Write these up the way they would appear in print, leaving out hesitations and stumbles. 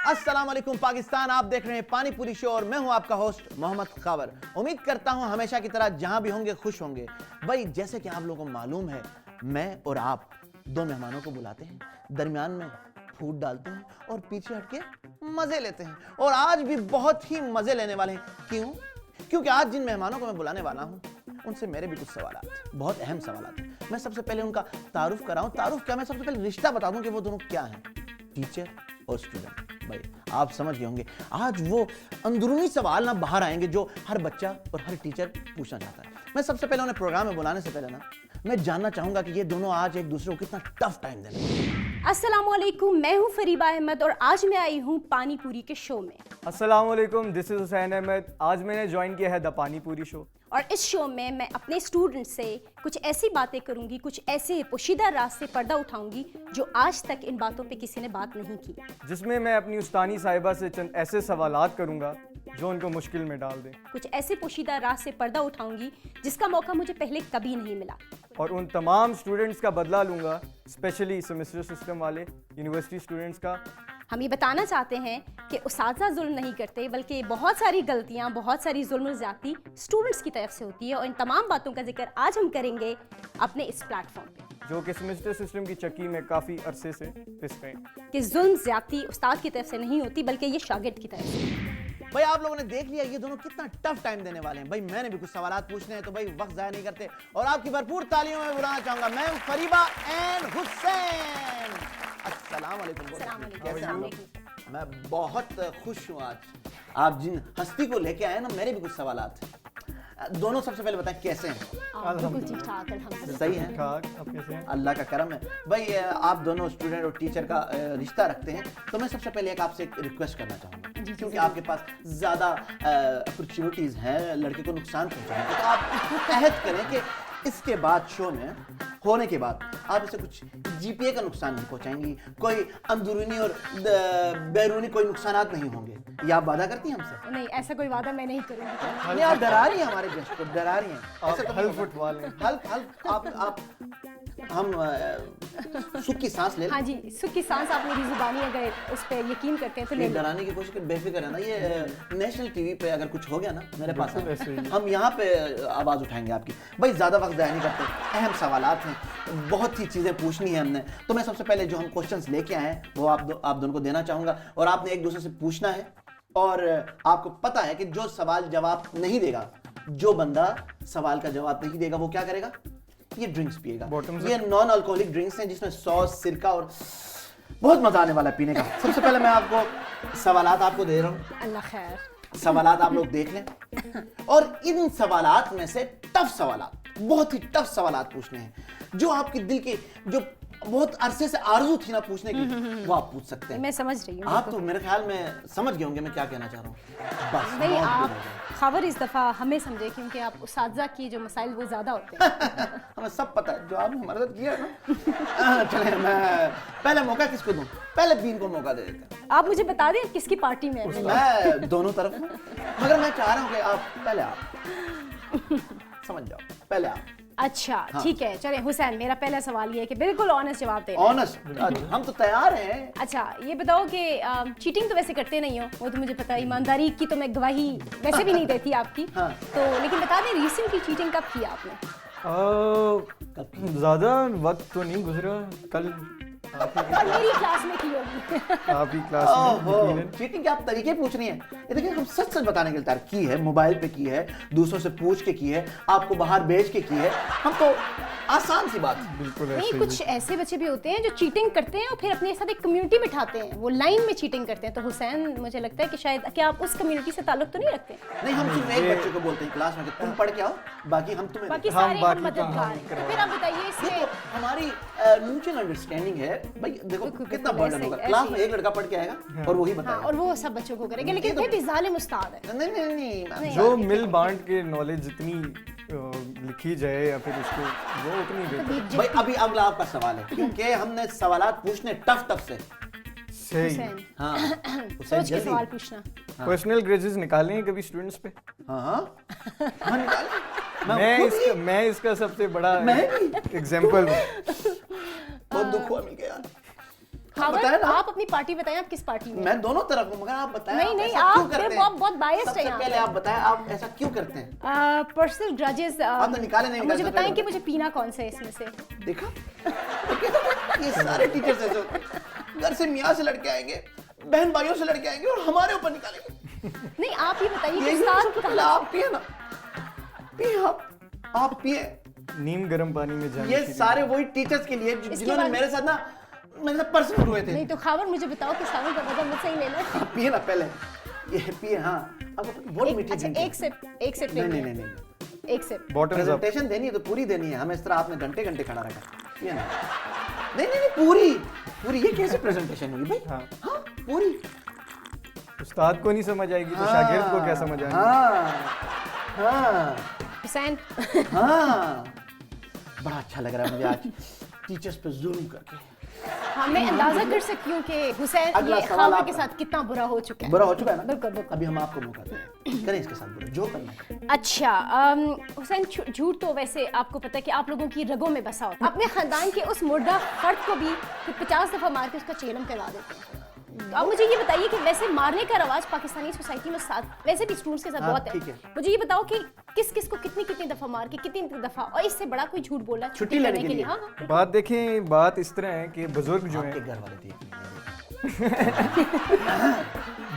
अस्सलाम वालेकुम पाकिस्तान, आप देख रहे हैं पानी पूरी शो और मैं हूं आपका होस्ट मोहम्मद खावर। उम्मीद करता हूं हमेशा की तरह जहां भी होंगे खुश होंगे। भाई जैसे कि आप लोगों को मालूम है, मैं और आप दो मेहमानों को बुलाते हैं, दरमियान में फूड डालते हैं और पीछे हटके मजे लेते हैं। और आज भी बहुत ही मजे लेने वाले हैं। क्यों? क्योंकि आज जिन मेहमानों को मैं बुलाने वाला हूं उनसे मेरे भी कुछ सवाल, बहुत अहम सवाल हैं। मैं सबसे पहले उनका तारुफ कराऊं। तारुफ क्या, मैं सबसे पहले रिश्ता बता दूं कि वो दोनों क्या हैं, टीचर और स्टूडेंट। भाई आप समझ गए होंगे आज वो अंदरूनी सवाल ना बाहर आएंगे जो हर बच्चा और हर टीचर पूछना चाहता है। मैं सबसे पहले उन्हें प्रोग्राम में बुलाने से पहले ना मैं जानना चाहूंगा कि ये दोनों आज एक दूसरे को कितना टफ टाइम देंगे। अस्सलाम वालेकुम, मैं हूं फरीबा अहमद और आज मैं आई हूं पानी पूरी के शो में। अस्सलाम वालेकुम, दिस इज हुसैन अहमद। आज मैंने ज्वाइन किया है द पानी पूरी शो और इस शो में मैं अपने स्टूडेंट से कुछ ऐसी बातें करूंगी, कुछ ऐसे पोशीदा राज से पर्दा उठाऊंगी जो आज तक इन बातों पे किसी ने बात नहीं की, जिसमें मैं अपनी उस्तानी साहिबा से चंद ऐसे सवालात करूंगा जो उनको मुश्किल में डाल दें। कुछ ऐसे पोशीदा राज से पर्दा उठाऊंगी जिसका मौका मुझे पहले कभी नहीं मिला और उन तमाम स्टूडेंट्स का बदला लूंगा, स्पेशली सेमेस्टर सिस्टम वाले यूनिवर्सिटी स्टूडेंट्स का। हम ये बताना चाहते हैं कि उस्ताज़ा जुल्म नहीं करते, बल्कि बहुत सारी गलतियां, बहुत सारी जुल्म ज़्यादती स्टूडेंट्स की तरफ से होती है और इन तमाम बातों का जिक्र आज हम करेंगे अपने इस प्लेटफॉर्म पे, जो कि सेमेस्टर सिस्टम की चक्की में काफ़ी अरसे से पिस गए कि जुल्म ज़्यादती उस्ताद की तरफ से नहीं होती बल्कि ये शागिर्द की तरफ से। भाई आप लोगों ने देख लिया ये दोनों कितना टफ टाइम देने वाले हैं। भाई मैंने भी कुछ सवालात पूछने हैं तो भाई वक्त जाया नहीं करते और आपकी भरपूर तालियों में बुलाना चाहूंगा मैं फरीबा एंड हुसैन। अस्सलाम वालेकुम। कैसे हैं आप? मैं बहुत खुश हूँ आज। आप जिन हस्ती को लेके आए ना, मेरे भी कुछ सवालात हैं। दोनों सबसे पहले बताएं कैसे हैं? बिल्कुल ठीक ठाक, अल्हम्दुलिल्लाह। सही है, आप कैसे हैं? अल्लाह का करम है। भाई आप दोनों स्टूडेंट और टीचर का रिश्ता रखते हैं तो मैं सबसे पहले आपसे एक रिक्वेस्ट करना चाहूँगा, क्योंकि आपके पास ज़्यादा अपॉर्चुनिटीज़ हैं लड़के को नुकसान पहुँचाने की, तो आप अहद करें कि इसके बाद शो में होने के बाद आप इसे कुछ जीपीए का नुकसान नहीं पहुंचाएंगी, कोई अंदरूनी और बैरूनी कोई नुकसानात नहीं होंगे। ये आप वादा करती हैं हमसे? नहीं, ऐसा कोई वादा मैं नहीं करूँगी। नहीं, आप डरा रही हैं हमारे गेस्ट को, डरा रही हैं। ऐसे तो हल्फ उठवा लें। हल्फ आप हम सुख की सांस ले लें। हाँ जी, सुख की सांस आप मेरी जुबानी अगर उस पर यकीन करते हैं तो ले नहीं, लें। डराने की कोशिश कर, बेफिक्र है ना। ये नेशनल टीवी पे अगर कुछ हो गया ना मेरे पास बिल्कुल ऐसे है, ही। हम यहाँ पे आवाज़ उठाएंगे आपकी। भाई ज़्यादा वक्त ज़ाया नहीं करते, अहम सवालात हैं, बहुत सी चीज़ें पूछनी है हमने। तो मैं सबसे पहले जो हम क्वेश्चंस लेके आए हैं वो आप दोनों को देना चाहूँगा और आपने एक दूसरे से पूछना है। और आपको पता है कि जो सवाल जवाब नहीं देगा, जो बंदा सवाल का जवाब नहीं देगा वो क्या करेगा? ये ड्रिंक्स पिएगा। ये नॉन अल्कोहलिक ड्रिंक्स हैं जिसमें सॉस, सिरका और बहुत मजा आने वाला है पीने का। सबसे पहले मैं आपको सवालात आपको दे रहा हूँ, अल्लाह खैर। सवालात आप लोग देख लें और इन सवालात में से टफ सवालात, बहुत ही टफ सवालात पूछने हैं जो आपके दिल के, जो बहुत अरसे से आरज़ू थी ना पूछने की, वो आप पूछ सकते हैं। मैं समझ रही हूँ। आप तो मेरे ख्याल में समझ गए होंगे मैं क्या कहना चाह रहा हूँ। बस नहीं, बहुत आप good हो गया। खबर इस दफ़ा हमें समझे, क्योंकि आप उस्ताज़ा की जो मसाइल वो ज़्यादा होते हैं। हमें सब पता है जो आपने हमारे साथ किया है ना। चले मैं पहले मौका किसको दूं? पहले बीन को मौका दे देते हैं। आप मुझे बता दें किसकी पार्टी में है। मैं दोनों तरफ हूं, मगर मैं चाह रहा हूं कि आप पहले आप समझ जाओ, पहले आप। अच्छा हाँ। ठीक है, चलें हुसैन, मेरा पहला सवाल ये है कि बिल्कुल ऑनेस्ट जवाब देना है। ऑनेस्ट, हम तो तैयार हैं। अच्छा ये बताओ कि चीटिंग तो वैसे करते नहीं हो, वो तो मुझे पता है, ईमानदारी की तो मैं गवाही वैसे भी नहीं देती आपकी। हाँ। तो लेकिन बता दें रिसेंटली चीटिंग कब किया आपने? ज़्यादा वक्त तो नहीं गुजरा, कल और मेरी क्लास में की होगी। आप ही क्लास में यकीनन। चीटिंग के आप तरीके पूछ रही हैं। ये देखिए हम सच सच बताने के लिए तैयार, की है मोबाइल पे की है, दूसरों से पूछ के की है, आपको बाहर भेज के की है, हम तो आसान सी बात। बिल्कुल नहीं, ऐसे कुछ ऐसे बच्चे भी होते हैं जो चीटिंग करते हैं और फिर अपने साथ एक कम्युनिटी बिठाते हैं, वो लाइन में चीटिंग करते हैं। तो हुसैन मुझे लगता है कि शायद क्या आप उस कम्युनिटी से ताल्लुक तो नहीं रखते? नहीं, हम सिर्फ एक बच्चे को बोलते हैं क्लास में कि तुम पढ़ के आओ, बाकी हम तुम्हें बाकी हम सारे बाकी हम काम मददगार हैं। करवा तो फिर आप बताइए ये इसमें तो हमारी म्यूचुअल अंडरस्टैंडिंग है। भाई देखो बिल्कुल, कितना बिल्कुल बर्डन ऐसे ही, होगा, ऐसे क्लास ही। में एक लड़का पढ़ के आएगा और वही हाँ, बताएगा। और वो सब बच्चों को करेंगे, लेकिन फिर भी जालिम उस्ताद है। नहीं नहीं नहीं मैम। जो मिल बांट के नॉलेज जितनी लिखी जाए या फिर उसको वो उतनी बेहतर। भाई अभी अगला आपका सवाल है, क्योंकि हमने सवालात पूछने टफ से। सही। हुसैन हाँ सोच के जल्दी। सवाल पूछना। पर्सनल ग्रेजेस निकाले हैं कभी स्टूडेंट्स पे? हाँ हाँ निकाल। मैं इसका सबसे बड़ा मैं भी एग्जांपल हूँ। बहुत दुख हुआ मिल गया। खावर, बताया ना। आप अपनी पार्टी बताएं, आप किस पार्टी में? मैं दोनों तरफ हूँ, मगर आप बताएं नहीं, आप नहीं, ऐसा आप क्यों फिर करते हैं? बहुत biased सबसे हैं यहाँ पहले पे। आप बताएं आप ऐसा क्यों करते हैं? पर्सनल ग्रजेस आपने निकाले नहीं, मुझे निकाले, बताएं पहले कि मुझे पीना कौन सा है इसमें से। देखा? ये सारे टीचर्स ऐसे होते हैं। घर से मियाँ से लड़के आएंगे, बहन भाइयों से लड़के आएंगे और हमारे ऊपर निकालेंगे। नहीं, आप ये बताइए कि यही उस्ताद सबसे पहले आप पिए ना, पिए आप पिए। नीम गर्म पानी में जाने ये की सारे वही टीचर्स के लिए जिन्होंने बाद- मेरे साथ ना मेरे साथ पर्सनल हुए थे। नहीं तो खावर मुझे बताओ कि सावन का मजा मुझसे ही लेना है। पिए ना पहले, ये पिए। हाँ, अब बहुत मीठी अच्छा, drink है। एक सिप नहीं नहीं नहीं नहीं, एक सिप। Bottoms up. प्रेजेंटेशन देनी है तो पूरी देनी है, हमें इस तरह आपने घंटे घंटे खड़ा रखा। पिए ना, नहीं नहीं नहीं, पूरी पूरी। ये कैसे प्रेजेंटेशन हुई भाई? हाँ। हाँ, पूरी। उस्ताद को नहीं समझ आएगी तो शागिर्द को क्या समझ आएगी? हाँ हाँ हुसैन, हाँ, बड़ा अच्छा लग रहा है मुझे आज टीचर्स पे जुल्म करके। हाँ, मैं अंदाजा कर सकती हूँ कि हुसैन अगला ये सवाल खावर आपका। के साथ कितना बुरा हो चुका है। बुरा हो चुका है ना? बिल्कुल, बिल्कुल। अभी हम आपको मौका दें, करें इसके साथ बुरा जो करना है। अच्छा, हुसैन, झूठ तो वैसे आपको पता है कि आप लोगों की रगों में बसा होता है। अपने खानदान के उस मुर्दा फर्द को भी 50 दफा मार के उसका चेलम करवा देते हैं। अब मुझे ये बताइए कि वैसे मारने का रवाज पाकिस्तानी सोसाइटी में साथ वैसे भी स्टूडेंट्स के साथ हाँ, बहुत ठीक है। है। मुझे ये बताओ कि किस किस को कितनी कितनी दफा मार के कितनी दफा, और इससे बड़ा कोई झूठ बोला छुट्टी लेने के लिए। हाँ, हाँ। बात देखें, बात इस तरह है कि बुजुर्ग जो आपके हैं, घर वाले देख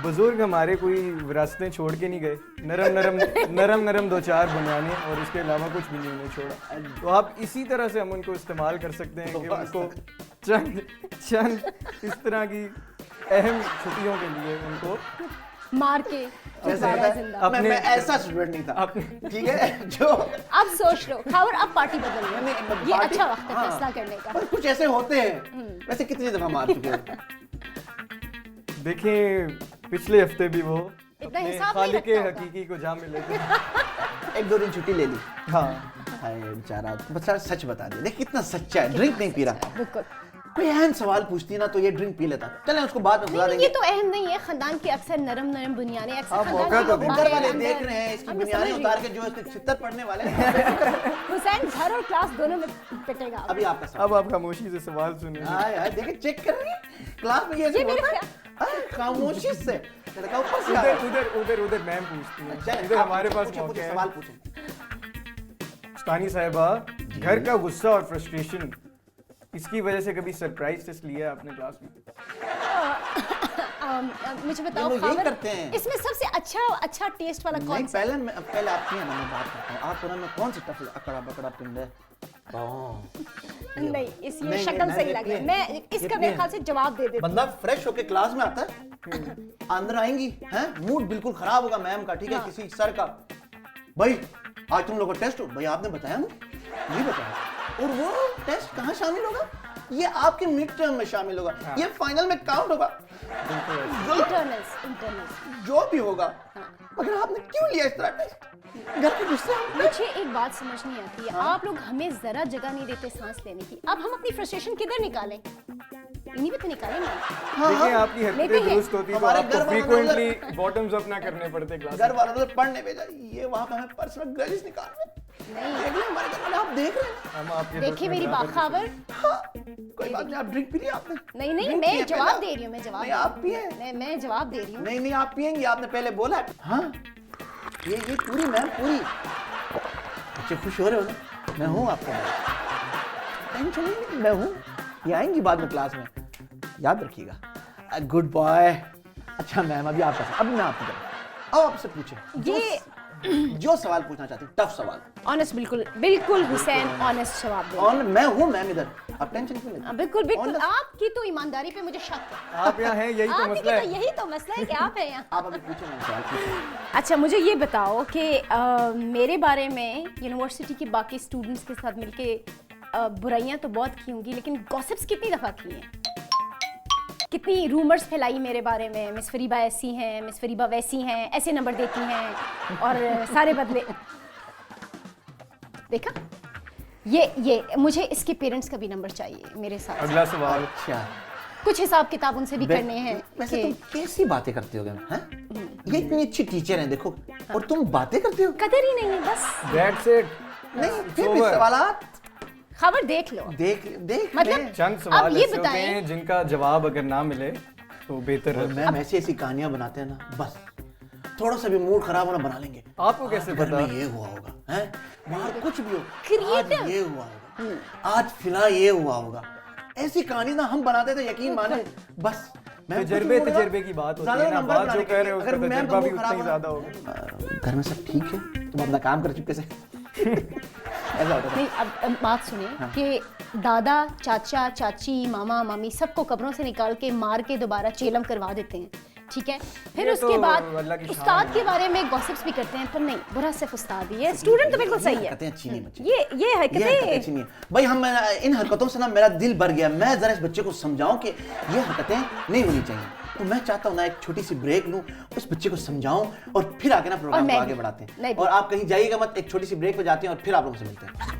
बुजुर्ग हमारे कोई विरासतें छोड़ के नहीं गए। नरम नरम दो चार बुनियादें और इसके अलावा कुछ भी नहीं उन्हें छोड़ा। तो आप इसी तरह से हम उनको इस्तेमाल कर सकते हैं कि उनको चंद चंद इस तरह की अहम छुट्टियों के लिए उनको मार के दोबारा जिंदा। मैं ऐसा स्टूडेंट नहीं था, ठीक है जो अब सोच लो खावर, अब पार्टी बदल लो। ये पार्टी- अच्छा वक्त है हाँ, फैसला करने का। पर कुछ ऐसे होते हैं। वैसे कितनी दफा मार चुके हो? देखें, पिछले हफ्ते भी वो इतना अपने हिसाब नहीं खालिक रखता होगा। हकीकी को जा मिले थे। 1-2 दिन छुट्टी ले ली। हाँ, हाय बेचारा, बेचारा सच बता दिया। देख कितना सच्चा है, ड्रिंक नहीं पी रहा। बिल्कुल। कोई अहम सवाल पूछती है ना तो ये ड्रिंक पी लेता। चलें उसको बाद में बुला नहीं, देंगे। ये तो अहम नहीं है। खानदान के अक्सर नरम नरम बुनियादें अक्सर आप खानदान मौका के तो लोग दें। बाहर घर वाले अंदर- देख रहे हैं, इसकी हाँ, मैं बुनियादें समझ उतार रही के जो इसके छितर पड़ने वाले हैं। हूँ। हुसैन घर और क्लास दोनों में पिटेगा। अभी आपका सवाल। अब आप खामोशी से सवाल सुनिए। हाय हाय, देखिए चेक कर रही है क्लास में, ये ऐसे ये मेरे होता है। हाय, खामोशी से लड़का ऊपर से आ उधर रहा है। उधर उधर उधर मैम पूछती हैं, चलें, इधर आप हमारे पास पूछें, मौके पूछें, है। सवाल पूछें। उस्तानी साहिबा, घर का गुस्सा और फ्रस्ट्रेशन, इसकी वजह से कभी सरप्राइज टेस्ट लिया है आपने क्लास में? मुझे बताओ ये लोग यही खावर, करते हैं। इसमें सबसे अच्छा टेस्ट वाला नहीं, कौन सा? पहले आप पिए ना, मैं बात करता हूँ। आप में कौन सी टफ अकड़ा बकड़ा पिंड है? नहीं, इस ये नहीं, शक्ल नहीं, सही नहीं, लग रहा है। पिए। मैं ये इसका पिए। मेरे ख्याल से जवाब दे देती बंदा फ्रेश होके क्लास में आता है, अंदर आएंगी हैं, मूड बिल्कुल खराब होगा मैम का, ठीक है, हाँ। किसी सर का। भाई आज तुम लोग का टेस्ट हो। भाई आपने बताया ना? नहीं बताया। और वो टेस्ट कहाँ शामिल होगा? ये आपके मिड टर्म में शामिल होगा, ये फाइनल में काउंट होगा। इंटरनल्स। जो भी होगा, हाँ। मगर आपने क्यों लिया इस तरह टेस्ट? घर के गुस्से में? मुझे एक बात समझ नहीं आती है, आप लोग हमें जरा जगह नहीं देते सांस लेने की। अब हम अपनी फ्रस्ट्रेशन किधर निकालें? इन्हीं पे तो निकालें ना। देखिए, आपकी लेते हरकतें हैं। दुरुस्त होती तो हमारे आपको घर वालों ने फ्रीक्वेंटली बॉटम्स अप ना करने पड़ते क्लास घर में। वालों ने पढ़ने भेजा, ये वहां पे हमें पर्सनल ग्रजेस निकाल रहे हैं। देख रहे हैं हमारे घर वाले, आप देख रहे हैं। हम आपके देखिए मेरी बाखावर, हाँ, कोई बात नहीं, आप ड्रिंक पी लिया आपने? नहीं नहीं, Drink मैं पिए जवाब पहले। दे रही हूँ, मैं जवाब नहीं, दे रही आप हूँ। पिए। मैं जवाब दे रही हूँ। नहीं नहीं, आप पिएंगी, आपने पहले बोला है। हाँ, ये पूरी मैम पूरी। बच्चे खुश हो रहे हो ना? मैं हूँ आपके साथ, टेंशन नहीं, मैं हूँ। ये आएंगी बाद में क्लास में, याद रखिएगा। Good boy. अच्छा मैम, अभी आपका अब मैं आपकी तरफ, अब आपसे पूछे ये जो सवाल पूछना चाहते हैं, टफ सवाल। ऑनेस्ट, बिल्कुल बिल्कुल हुसैन, ऑनेस्ट जवाब दे। और मैं हूँ मैम इधर, आप टेंशन क्यों लेते हैं? बिल्कुल बिल्कुल, Honest- आपकी तो ईमानदारी पे मुझे शक है। आप यहाँ हैं, यही तो आपकी मसला है। तो यही तो मसला है कि आप हैं यहाँ। आप अभी पूछे मैम सवाल पूछे। अच्छा, मुझे ये बताओ कि मेरे बारे में यूनिवर्सिटी के बाकी स्टूडेंट्स के साथ मिलके बुराइयां तो बहुत की होंगी, लेकिन गॉसिप्स कितनी दफ़ा की हैं? कितनी रूमर्स फैलाई मेरे बारे में, मिस फरीबा ऐसी हैं, मिस फरीबा वैसी हैं, ऐसे नंबर देती हैं और सारे बदले। देखा, ये मुझे इसके पेरेंट्स का भी नंबर चाहिए मेरे साथ। अगला सवाल। अच्छा, कुछ हिसाब किताब उनसे भी करने हैं वैसे कि तुम कैसी बातें करती हो मैम? हैं? ये इतनी अच्छी टीचर हैं, देखो, और तुम बातें करती हो। कदर ही नहीं है बस। That's it. नहीं, फिर भी over. सवालात खबर देख लो। देख मतलब ले। चंद अब सवाल ये ऐसे होते बताएं- हैं जिनका जवाब अगर ना मिले तो बेहतर और रहता है। मैम ऐसी कहानियां बनाते हैं ना, बस थोड़ा सा भी मूड खराब होना बना लेंगे। आपको कैसे आज घर पता? में ये हुआ होगा, हैं? बाहर कुछ भी हो, Creative। आज ये हुआ होगा, आज फिलहाल ये हुआ होगा। ऐसी कहानी ना हम बनाते थे, यकीन माने, बस मैम कुछ भी मूड तजर्बे की बात होती ज्यादा है ना, नंबर बात बनाने जो के कह लिए, रहे हो अगर उसका मैम तजर्बा का भी मूड उतना ही खराब ज्यादा होगा, होगा। घर में सब ठीक है, तुम अपना काम कर चुके से ऐसा होता था। नहीं, अब बात सुनिए कि दादा, चाचा, चाची, मामा, मामी सबको कब्रों से निकाल के मार के दोबारा चेलम करवा देते हैं, ठीक है। फिर ये उसके तो बाद अल्लाह की शान उस्ताद है। के बारे में गॉसिप्स भी करते हैं, पर नहीं, बुरा सिर्फ उस्ताद ही है, स्टूडेंट तो बिल्कुल सही है। हरकतें अच्छी नहीं बच्ची, ये ये हरकतें हरकतें अच्छी नहीं है भाई। हम इन हरकतों से ना मेरा दिल भर गया। मैं जरा इस बच्चे को समझाऊं कि ये हरकतें नहीं होनी चाहिए, तो मैं चाहता हूं ना एक छोटी सी ब्रेक लूं, उस बच्चे को समझाऊं और फिर आके ना प्रोग्राम को मैं आगे भी, बढ़ाते मैं हैं। भी। और आप कहीं जाइएगा मत, एक छोटी सी ब्रेक पे जाते हैं और फिर आप लोगों से मिलते हैं।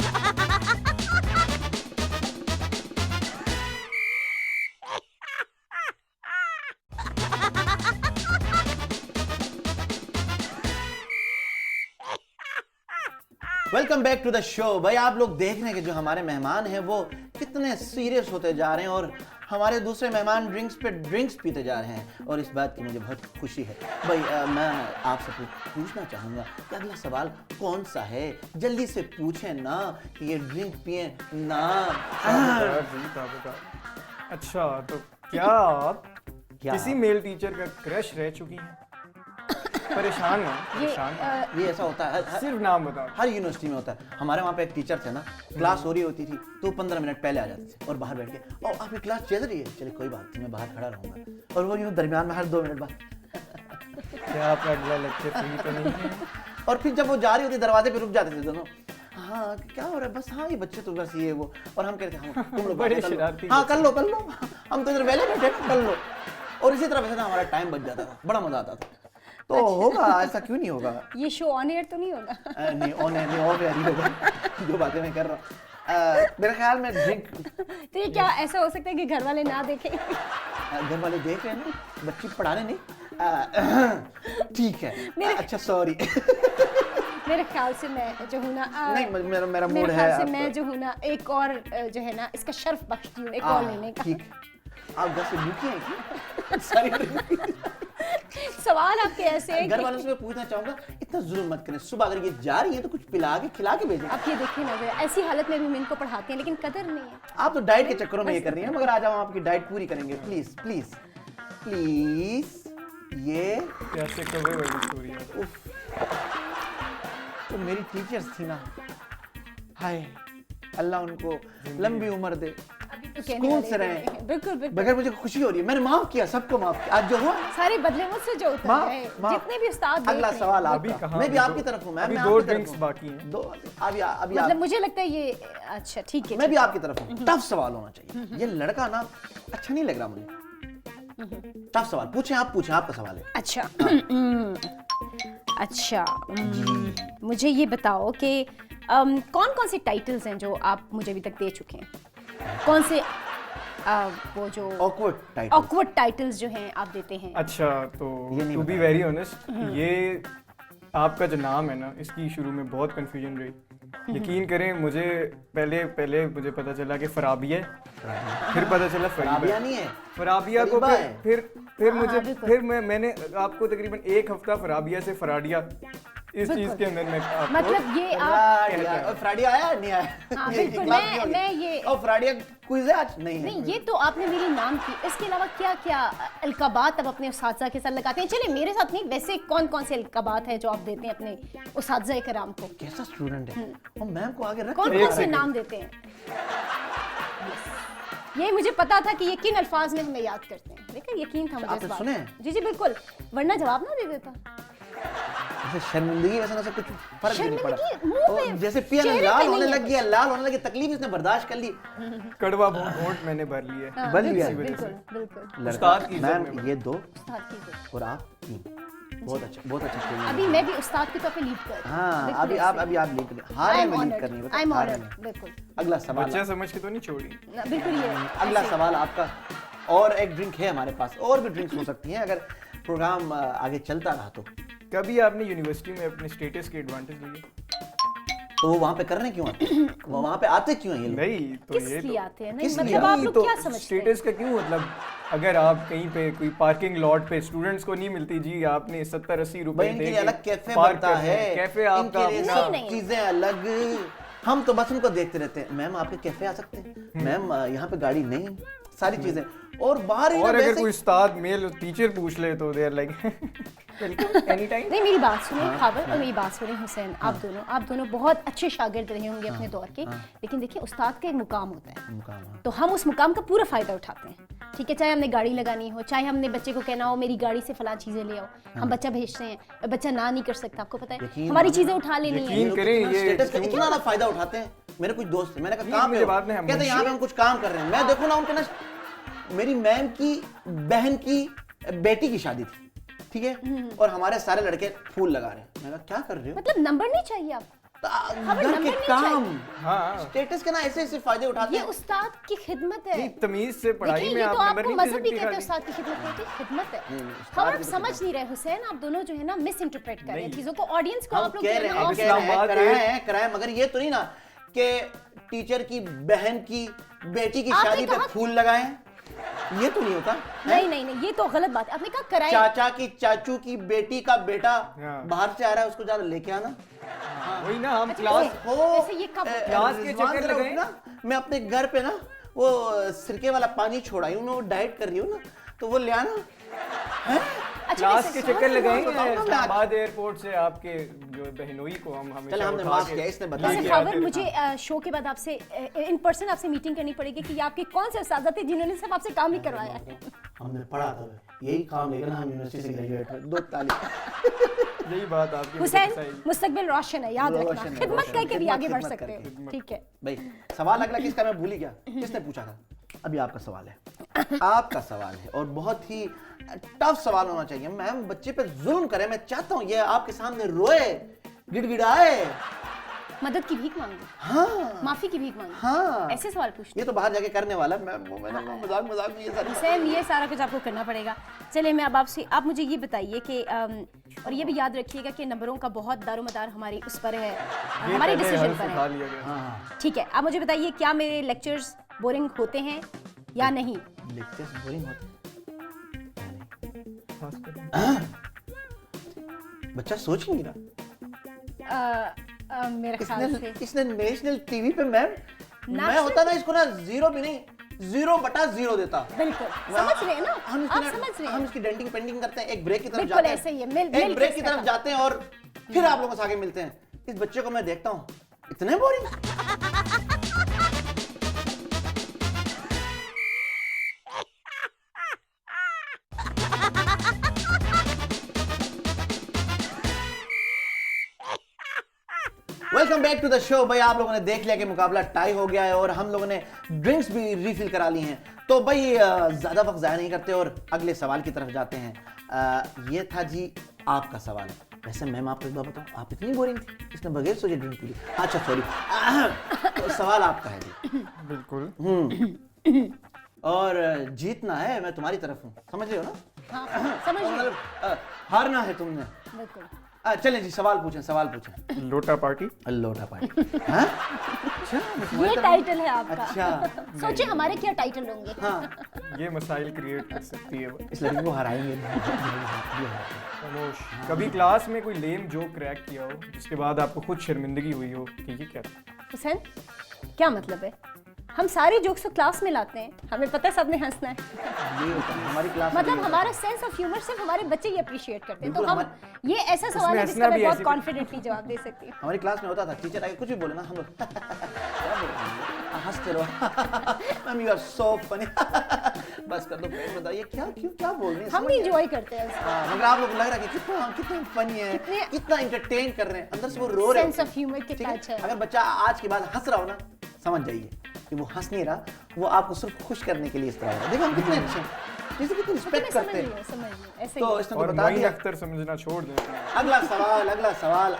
Welcome back to the show. भाई आप लोग देख रहे हैं कि जो हमारे मेहमान हैं वो कितने सीरियस होते जा रहे हैं और हमारे दूसरे मेहमान ड्रिंक्स पे ड्रिंक्स पीते जा रहे हैं, और इस बात की मुझे बहुत खुशी है। भाई मैं आपसे पूछना चाहूँगा कि अगला सवाल कौन सा है? जल्दी से पूछें ना कि ये ड्रिंक पिए ना। अच्छा, तो क्या आप क्या? किसी मेल टीचर का क्रश रह चुकी हैं? परेशान है, परेशान है। ये ऐसा होता है सिर्फ नाम बताओ। हर यूनिवर्सिटी में होता है। हमारे वहाँ पे एक टीचर थे ना, क्लास हो रही होती थी तो 15 मिनट पहले आ जाते थे और बाहर बैठ के, और आपकी क्लास चल रही है, चलिए कोई बात नहीं, मैं बाहर खड़ा रहूंगा, और वो यूं दरमियान में हर 2 मिनट बाद क्या आपका अगला लेक्चर फ्री तो नहीं है? और फिर जब वो जा रही होती दरवाजे पे रुक जाते थे दोनों। हाँ क्या हो रहा है? बस हाँ ये बच्चे तो बस ये वो, और हम कहते हैं हाँ तुम लोग बड़े कर लो। शरारती हाँ कर लो हम तो इधर वेले बैठे, कर लो। और इसी तरह वैसे ना हमारा टाइम बच जाता था, बड़ा मजा आता था। तो होगा, ऐसा क्यों नहीं होगा? ये शो ऑन एयर तो नहीं होगा? नहीं ऑन एयर ही होगा जो बातें मैं कर रहा हूँ। मेरे ख्याल में ड्रिंक तो ये क्या ऐसा हो सकता है कि घर वाले ना देखें? घर वाले देख रहे हैं ना, बच्ची पढ़ाने नहीं। ठीक है, अच्छा सॉरी। मेरे ख्याल से मैं जो हूँ ना नहीं मेरा मूड मेरे है ख्याल से आप- मैं जो हूँ ना एक और जो है ना इसका शर्फ बख्शती हूँ, एक और लेने का। ठीक, आप घर से भूखी हैं क्या? सारी सवाल आपके ऐसे हैं घर कि वालों से मैं पूछना चाहूंगा, इतना जुल्म मत करें। सुबह अगर ये जा रही है तो कुछ पिला के खिला के भेजें। आप ये देखिए ना, वे ऐसी हालत में भी हम इनको पढ़ाते हैं लेकिन कदर नहीं है। आप तो डाइट के चक्करों में ये कर रही हैं, मगर आज हम आपकी डाइट पूरी करेंगे। Please please please. ये कैसे कवे वाली स्टोरी है? तो मेरी टीचर्स थी ना, हाय अल्लाह उनको लंबी उम्र दे, तो कहने सुकून वाले से ही रहें। हैं। बिल्कुल बिल्कुल। मगर मुझे खुशी हो रही है, मैंने माफ किया, सबको माफ किया। आज जो हुआ सारे बदले मुझसे जो उतर माफ गए, माफ। जितने भी उस्ताद देख अगला रहे हैं। सवाल अभी आपका। कहाँ? मैं भी अभी आपकी दो- तरफ हूँ मैम, अभी मैं 2 आपकी तरफ ड्रिंक्स हूँ। बाकी हैं। दो अभी मतलब मुझे लगता है ये अच्छा ठीक है। मैं भी आपकी तरफ हूँ। टफ सवाल होना चाहिए। ये लड़का ना अच्छा नहीं लग रहा मुझे। टफ सवाल पूछें, आप पूछें, आपका सवाल है। अच्छा अच्छा मुझे ये बताओ कि कौन कौन से टाइटल्स हैं जो आप मुझे अभी तक दे चुके हैं? कौन से वो जो ऑकवर्ड टाइटल। ऑकवर्ड टाइटल्स जो हैं आप देते हैं? अच्छा, तो ये नहीं टू बी बताया। वेरी ऑनेस्ट, ये आपका जो नाम है ना, इसकी शुरू में बहुत कंफ्यूजन रही। यकीन करें, मुझे पहले मुझे पता चला कि फराबिया है, फिर पता चला फरीबा राबिया है। नहीं है, फराबिया को फरीबा है। फिर मुझे बिल्कुल। फिर मैंने आपको तकरीबन 1 हफ्ता फराबिया से फराडिया इस चीज के अंदर मैं आपको मतलब ये आप फ्राडिया। और फ्राडिया आया नहीं आया? हाँ, ये बिल्कुल, क्लास नहीं होगी। मैं ये- और फ्राडिया क्विज है आज? नहीं है। नहीं, ये तो आपने मेरी नाम की, इसके अलावा क्या क्या अलकाबात आप अपने उस्ताद के साथ लगाते हैं? चलिए मेरे साथ नहीं, वैसे कौन कौन से अलकाबात हैं जो आप देते हैं अपने उस्ताद कराम को? कैसा स्टूडेंट है, और मैम को आगे रख कौन के कौन बैठा से है। नाम देते हैं? ये मुझे पता था कि ये किन अल्फाज में हमें याद करते हैं, लेकिन यकीन था मुझे आपने इस बात सुने? का। जी जी बिल्कुल, वरना जवाब ना दे देता। जैसे शर्मिंदगी वैसे ना से कुछ फर्क भी नहीं पड़ा। शर्मिंदगी मुंह पे, और जैसे पिया चेहरे लाल पे होने नहीं है लग गया, लाल होने लगी, तकलीफ इसने बर्दाश्त कर ली। कड़वा घोंट मैंने भर लिया। हाँ, बन बिल्कुल, गया। बिल्कुल बिल्कुल। लड़का उस्ताद की इज्जत मैम में ये 2 उस्ताद की इज्जत। और आप 3। बहुत अच्छा खेल अभी मैं भी उस्ताद के तौर पे लीड कर रही हूँ। हाँ बिल्कुल अभी ऐसे। आप लीड करें। हारे में लीड करनी है, आई एम हारे ऑनर्ड, में। बिल्कुल अगला सवाल, बच्चा समझ के तो नहीं छोड़ी। बिल्कुल ये अगला ऐसे। सवाल आपका। और एक ड्रिंक है हमारे पास, और भी ड्रिंक्स हो सकती हैं अगर प्रोग्राम आगे चलता रहा तो। कभी आपने यूनिवर्सिटी में अपने स्टेटस के एडवांटेज लिए? तो वो वहाँ पे करने क्यों आते हैं? वो वहाँ पे आते क्यों हैं ये लोग? नहीं तो किस ये लिए तो आते हैं? नहीं किस लिए मतलब आप नहीं, लोग तो क्या समझते हैं? स्टेटस का क्यों मतलब अगर आप कहीं पे कोई पार्किंग लॉट पे स्टूडेंट्स को नहीं मिलती जी आपने 70-80 रुपए भाई इनके लिए अलग कैफे पार्क बनता करते हैं। है, कैफे आपका इनके लिए अपना सब नहीं। चीजें अलग। हम तो बस उनको देखते रहते हैं, मैम आपके कैफे आ सकते हैं, मैम यहाँ पे गाड़ी नहीं, सारी चीजें। और बाहर ही ना और अगर वैसे कोई उस्ताद मेल टीचर पूछ ले तो they are like welcome any time. नहीं मेरी बात सुनिए खाबर और मेरी बात सुनिए हुसैन, आप दोनों बहुत अच्छे शागिर्द रहे होंगे अपने दौर के, लेकिन देखिए उस्ताद का एक मुकाम होता है, मुकाम, हाँ। तो हम उस मुकाम का पूरा फायदा उठाते हैं। ठीक है, चाहे हमने गाड़ी लगानी हो, चाहे हमने बच्चे को कहना हो मेरी गाड़ी से फलां चीजें ले आओ, हम बच्चा भेजते हैं और बच्चा ना नहीं कर सकता, आपको पता है यकीन हमारी मानो चीजें उठा लेनी है। यकीन लोग करें कितना ये स्टेटस का क्यों- इतना ना फायदा उठाते हैं। मेरे कुछ दोस्त थे, मैंने कहा नहीं, कहाँ पे मुझे हो? बात नहीं, हम कहते यहाँ पे हम कुछ काम कर रहे हैं। मैं देखो ना उनके ना मेरी मैम की बहन की बेटी की शादी थी, ठीक है, और हमारे सारे लड़के फूल लगा रहे हैं। मैंने कहा क्या कर रहे हो? मतलब नंबर नहीं चाहिए आप, हमें घर नंबर के नहीं काम, हाँ स्टेटस के ना ऐसे ऐसे फायदे उठाते ये हैं। उस्ताद की खिदमत है। नहीं तमीज से पढ़ाई देखिए में ये आप तो नंबर आपको नहीं दे मजहब भी सकते कहते हैं, खाली। उस्ताद की खिदमत कहते हैं, खिदमत है। नहीं, उस्ताद हम की आप तो समझ नहीं रहे हुसैन, आप दोनों जो है ना मिस इंटरप्रेट कर रहे हैं नहीं। चीजों को, ऑडियंस को हम आप लोग कह जो रहे है हैं, ना कह रहे हैं, इस्लामाबाद कराए, मगर ये तो नहीं ना कि टीचर की बहन की बेटी की आपने शादी पे कहा- फूल लगाए, ये तो नहीं होता। नहीं ये तो गलत बात है, आपने कहा कराए। चाचा की चाचू की बेटी का बेटा हाँ। बाहर से आ रहा है, उसको ज्यादा लेके आना। वही ना हम अच्छा, क्लास हो वैसे ये कब- क्लास के रिजवान चक्कर जरा लगाए। उठना, मैं अपने घर पे ना वो सिरके वाला पानी छोड़ाई हूँ, मैं वो डाइट कर रही हूँ ना, तो वो ले आना। अच्छा क्लास वैसे के चक्कर लगाएंगे बताओ ना, मैं- इस्लामाबाद एयरपोर्ट से आपके जो बहनोई को हम हमेशा चल, हमने उठा माफ के किया, इसने बता लेके वैसे दिया। आते खबर थे। मुझे शो के बाद आपसे इन पर्सन आपसे मीटिंग करनी पड़ेगी कि आपके कौन से उस्ताद थे जिन्होंने सब आपसे काम ही करवाया है। हमने पढ़ा था, यही काम लेकर हम यूनिवर्सिटी से ग्रेजुएट हुए। 2 ताली। यही बात आपकी हुसैन सही। मुस्तकबिल रोशन है, याद रोशन रखना, है, खिदमत रोशन। करके भी खिदमत- आगे बढ़ खिदमत सकते हैं। करके। ठीक है, भाई सवाल अगला किसका मैं भूल ही गया, किसने पूछा था? अभी आपका सवाल है, आपका सवाल है, और बहुत ही टफ सवाल होना चाहिए। मैम बच्चे पे जुल्म करे, मैं चाहता हूँ ये आपके सामने रोए, गिड़गिड़ाए। मदद की भीख मांगे, हाँ माफी की भीख मांगे, हाँ, ऐसे सवाल पूछते ये तो बाहर जाके करने वाला है। मैंने मजाक में ये सारी हुसैन, ये सारा कुछ आपको करना पड़ेगा। चलिए मैं अब आपसे, आप मुझे ये बताइए कि और ये भी याद रखिएगा कि नंबरों का बहुत दारोमदार हमारी उस पर है, ये हमारी पहले डिसीजन हल्फ पर उठा है। लिया गया। हाँ, ठीक है, आप मुझे बताइए क्या मेरे लेक्चर्स बोरिंग होते हैं या नहीं? लेक्चर्स बोरिंग होते हैं। खास कर- बच्चा सोच ही नहीं रहा। मेरे ख्याल से इसने नेशनल टीवी पे मैम, मैं नेशनल- होता ना इसको ना 0 भी नहीं 0/0 देता। बिल्कुल समझ रहे हैं ना, हम आप इसकी समझ रहे हम हैं। इसकी डेंटिंग पेंटिंग करते हैं, एक ब्रेक की तरफ बिल्कुल जाते हैं, ऐसे ही है, मिल एक के ब्रेक की इसका तरफ काम। जाते हैं और फिर आप लोगों से आगे मिलते हैं। इस बच्चे को मैं देखता हूँ, इतने boring. Welcome back to the show. भाई आप लोगों ने देख लिया कि मुकाबला टाई हो गया है और हम लोगों ने ड्रिंक्स भी रिफिल करा ली हैं। तो भाई ज्यादा वक्त ज़ाया नहीं करते और अगले सवाल की तरफ जाते हैं। ये था जी आपका सवाल। वैसे मैम आपको एक बात बताऊं, आप इतनी बोरिंग थी, इसने बगैर सोचे ड्रिंक पी ली। अच्छा सॉरी। तो सवाल आपका है जी। बिल्कुल। और जीतना है, मैं तुम्हारी तरफ हूँ, समझ रहे हो ना? हाँ, समझ रहे हैं। मतलब हारना है तुमने। बिल्कुल। चलें जी, सवाल पूछें। लोटा पार्टी। लोटा पार्टी। हाँ? ये टाइटल है आपका। अच्छा। सोचिए हमारे क्या टाइटल होंगे। हाँ, ये मसाइल क्रिएट कर सकती है वो। इस लड़की को हराएंगे। खामोश। कभी क्लास में कोई लेम जोक क्रैक किया हो जिसके बाद आपको खुद शर्मिंदगी हुई हो कि ये क्या था? हुसैन, क्या मतलब है? हम सारे जोक्स तो क्लास में लाते हैं, हमें पता है सबने हंसना है। ये होता है हमारी क्लास में। मतलब हमारा सेंस ऑफ ह्यूमर सिर्फ हमारे बच्चे ही अप्रिशिएट करते हैं। तो बिल्कुल, हम ये ऐसा सवाल है उसमें जिसका हंसना मैं भी बहुत ऐसी- कॉन्फिडेंटली जवाब दे सकती हूँ। हमारी क्लास में होता था, टीचर आके कुछ भी बोले ना, हम लोग क्या बोल रहे हैं? हंसते रहो। Ma'am you are so funny. बस कर दो, पेट बताइए क्या बोल रहे हैं? हम समझ भी नहीं इंजॉय करते हैं उसको। हाँ, मगर आप लोग लग रहा है कि कितना फनी है, कितने- कितना इंटरटेन कर रहे हैं, अंदर से वो रो रहे सेंस होते ऑफ ह्यूमर हैं, ठीक कितना है? अच्छा है। अगर बच्चा आज के बाद हंस रहा हो ना, समझ जाइए कि वो हंस नहीं रहा, वो आपको सिर्फ खुश करने के लिए इस तरह हो रहा है। देखो हम कितने अच्छे हैं, जिसे कितनी मैं रिस्पेक्ट समझ करते रही हैं। हूँ, समझ रही हूँ, ऐसे तो ही। इसने तो और बता मोइन दिया। अख्तर समझना छोड़ दें। अगला सवाल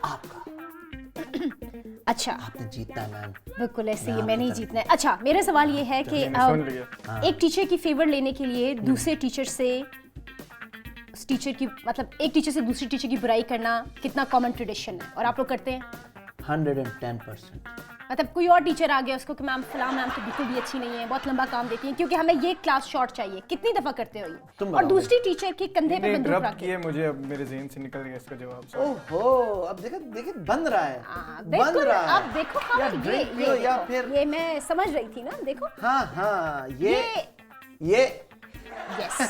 आपका। अच्छा, आपने जीतना है मैम। बिल्कुल ऐसे ही, मैं मैंने ही आपकी जीतना है। अच्छा, मेरा सवाल ये है कि मैंने सुन लिया। एक टीचर की फेवर लेने के लिए दूसरे टीचर से उस टीचर की मतलब एक टीचर से दूसरी टीचर की बुराई करना कितना कॉमन ट्रेडिशन है और आप लोग करते हैं? 110%। मतलब कोई और टीचर आ गया उसको कि मैम फलां मैम तो बिल्कुल भी अच्छी नहीं है, बहुत लंबा काम देती हैं क्योंकि हमें ये क्लास शॉर्ट चाहिए, कितनी दफा करते हो ये? तुम और बताओ दूसरी टीचर के कंधे पे बंदूक इंटरप्ट रख के किए मुझे, अब मेरे ज़हन से निकल गया इसका जवाब। ओहो, अब देखो देखिए बन रहा है, बन बिल्कुल, रहा है। आप देखो हाँ, या drink पियो या देखो, फिर ये मैं समझ रही थी ना, देखो हाँ हाँ ये यस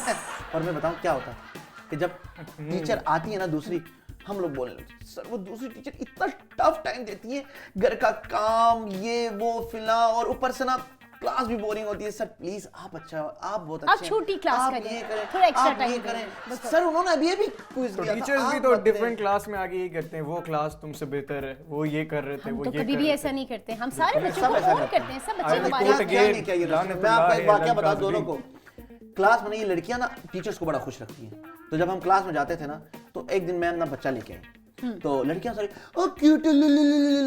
और मैं बताऊं क्या होता है कि जब टीचर आती है ना दूसरी, हम लोग बोलने लगते हैं, सर वो दूसरी टीचर इतना टफ टाइम देती है, घर का काम ये वो फिला, और ऊपर से ना क्लास भी बोरिंग होती है। सर प्लीज आप अच्छा, आप बहुत अच्छे आप छोटी क्लास आप करें, ये करें, थोड़ा एक्स्ट्रा आप ये टाइम करें। दें। सर उन्होंने अभी ये भी क्विज तो दिया था, टीचर्स भी आप तो बताएं। डिफरेंट क्लास में आगे यही करते हैं, वो क्लास तुमसे बेहतर है, वो ये कर रहे थे, हम वो तो ये कभी कर भी रहे ऐसा थे। नहीं करते, हम सारे बच्चों सब को ऐसा ऑन करते करते हैं, सब आगे बच्चे कोर्ट हमारे गए, क्या नहीं किया ये लाने मैं आपको एक वाकया तो बता लाल दोनों काजबी। को। क्लास में ना ये लड़कियां ना टीचर्स को बड़ा खुश रखती हैं, तो जब हम क्लास में जाते थे ना तो एक दिन मैम ना बच्चा लेके आई, तो लड़कियां सारी ओ क्यूट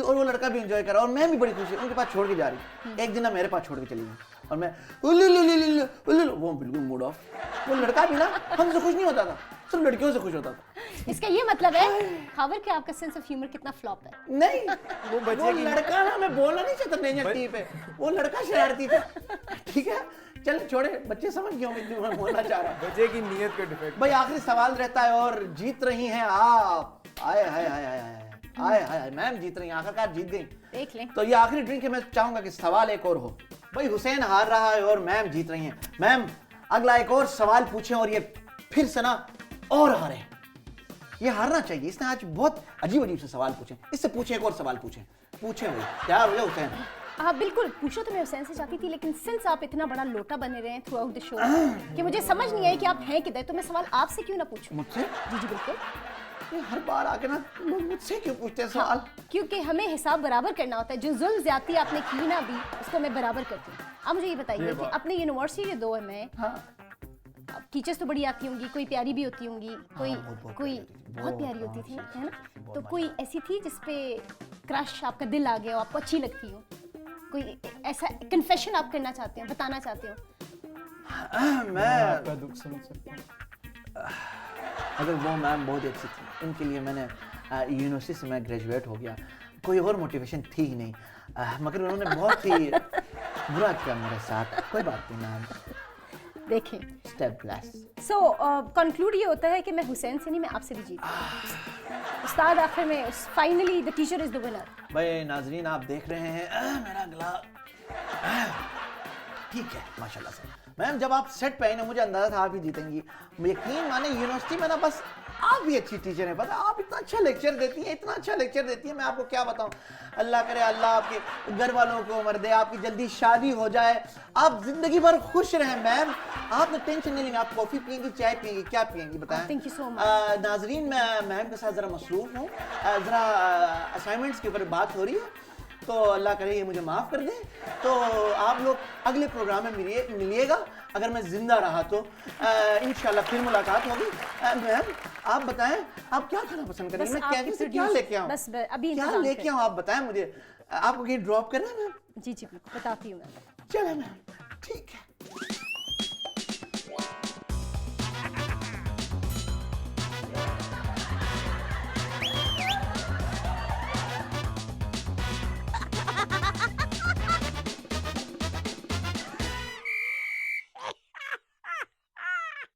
और वो लड़का भी एंजॉय कर रहा और मैं भी बड़ी खुशी उनके पास छोड़ के जा रही। एक दिन ना मेरे पास छोड़ के चली गई और मैं वो बिल्कुल मूड ऑफ। वो लड़का भी ना हमसे खुश नहीं होता था, सिर्फ लड़कियों से खुश होता था। इसका ये मतलब है खबर कि आपका सेंस ऑफ ह्यूमर कितना फ्लॉप है। नहीं वो बच्चे वो की लड़का ना, मैं बोलना नहीं चाहता नेजर टीवी पे, वो लड़का शरारती था। ठीक है चल छोड़े, बच्चे समझ गए होंगे मैं बोलना चाह रहा हूँ। बच्चे की नीयत का डिफेक्ट। भाई आखिरी सवाल रहता है और जीत रही हैं आप। आए हाय हाय हाय हाय हाय मैम जीत रही हैं, आखिरकार जीत गई। देख लें तो ये आखिरी ड्रिंक है, मैं चाहूंगा कि सवाल एक और हो। भाई हुसैन हार रहा है और मैम जीत रही हैं। मैम अगला एक और सवाल पूछें और ये फिर से ना और हारे। ये हारना चाहिए, इसने आज बहुत अजीब अजीब से सवाल पूछे, इससे पूछे एक और सवाल पूछे भाई। तैयार हो जाओ हुसैन? हाँ बिल्कुल, पूछो तो मैं हुसैन से चाहती थी, लेकिन सिंस आप इतना बड़ा लोटा बने रहे हैं थ्रू आउट द शो कि मुझे समझ नहीं आई कि आप हैं किधर, तो मैं सवाल आपसे क्यों ना पूछूं? मुझसे? जी जी बिल्कुल। ये हर बार आके ना लोग मुझसे क्यों पूछते हैं सवाल? क्योंकि हमें हिसाब बराबर करना होता है, जो जुल्म ज्यादती आपने की ना अभी उसको मैं बराबर करती हूँ। अब मुझे ये बताइए कि अपने यूनिवर्सिटी के दौर में टीचर्स तो बड़ी आती होंगी, कोई प्यारी भी होती होंगी, कोई बहुत प्यारी होती थी है ना, तो कोई ऐसी थी जिसपे क्रश आपका दिल आ गया हो, आपको अच्छी लगती हो, कोई ऐसा कन्फेशन आप करना चाहते हो, बताना चाहते हो? मैं आपका दुख समझ सकता हूँ। अगर वो मैम बहुत अच्छी थी, उनके लिए मैंने यूनिवर्सिटी से मैं ग्रेजुएट हो गया, कोई और मोटिवेशन थी ही नहीं, मगर उन्होंने बहुत ही बुरा किया मेरे साथ। कोई बात नहीं मैम, देखें स्टेप ब्लेस। सो कंक्लूड ये होता है कि मैं हुसैन से नहीं, मैं आपसे भी जीती। उस्ताद आखिर में finally the teacher is the winner. भाई नाजरीन आप देख रहे हैं मेरा गला ठीक है माशाल्लाह से। मैम जब आप सेट पे आई ना मुझे अंदाजा था आप ही जीतेंगी। यकीन माने यूनिवर्सिटी में ना बस आप भी अच्छी टीचर हैं, पता आप इतना अच्छा लेक्चर देती हैं, इतना अच्छा लेक्चर देती हैं, मैं आपको क्या बताऊं। अल्लाह करे अल्लाह आपके घर वालों को उम्र दे, आपकी जल्दी शादी हो जाए, आप जिंदगी भर खुश रहें। मैम आपने टेंशन नहीं लेनी, आप कॉफी पियेंगी चाय पियेंगी क्या पियेंगी बताएं? Thank you so much. नाजरीन मैं मैम के साथ ज़रा मसरूफ़ हूँ, ज़रा असाइनमेंट्स के ऊपर बात हो रही है, तो अल्लाह करे ये मुझे माफ़ कर दे। तो आप लोग अगले प्रोग्राम में मिलिएगा अगर मैं जिंदा रहा तो इंशाल्लाह फिर मुलाकात होगी। मैम आप बताएं आप क्या खाना पसंद करेंगे, मैं कैफे से क्या लेके आऊँ? बस अभी क्या लेके आऊँ आप बताएं मुझे। आपको कहीं ड्रॉप करना है मैम? जी जी बिल्कुल बताती हूँ मैं। चलो मैम ठीक है।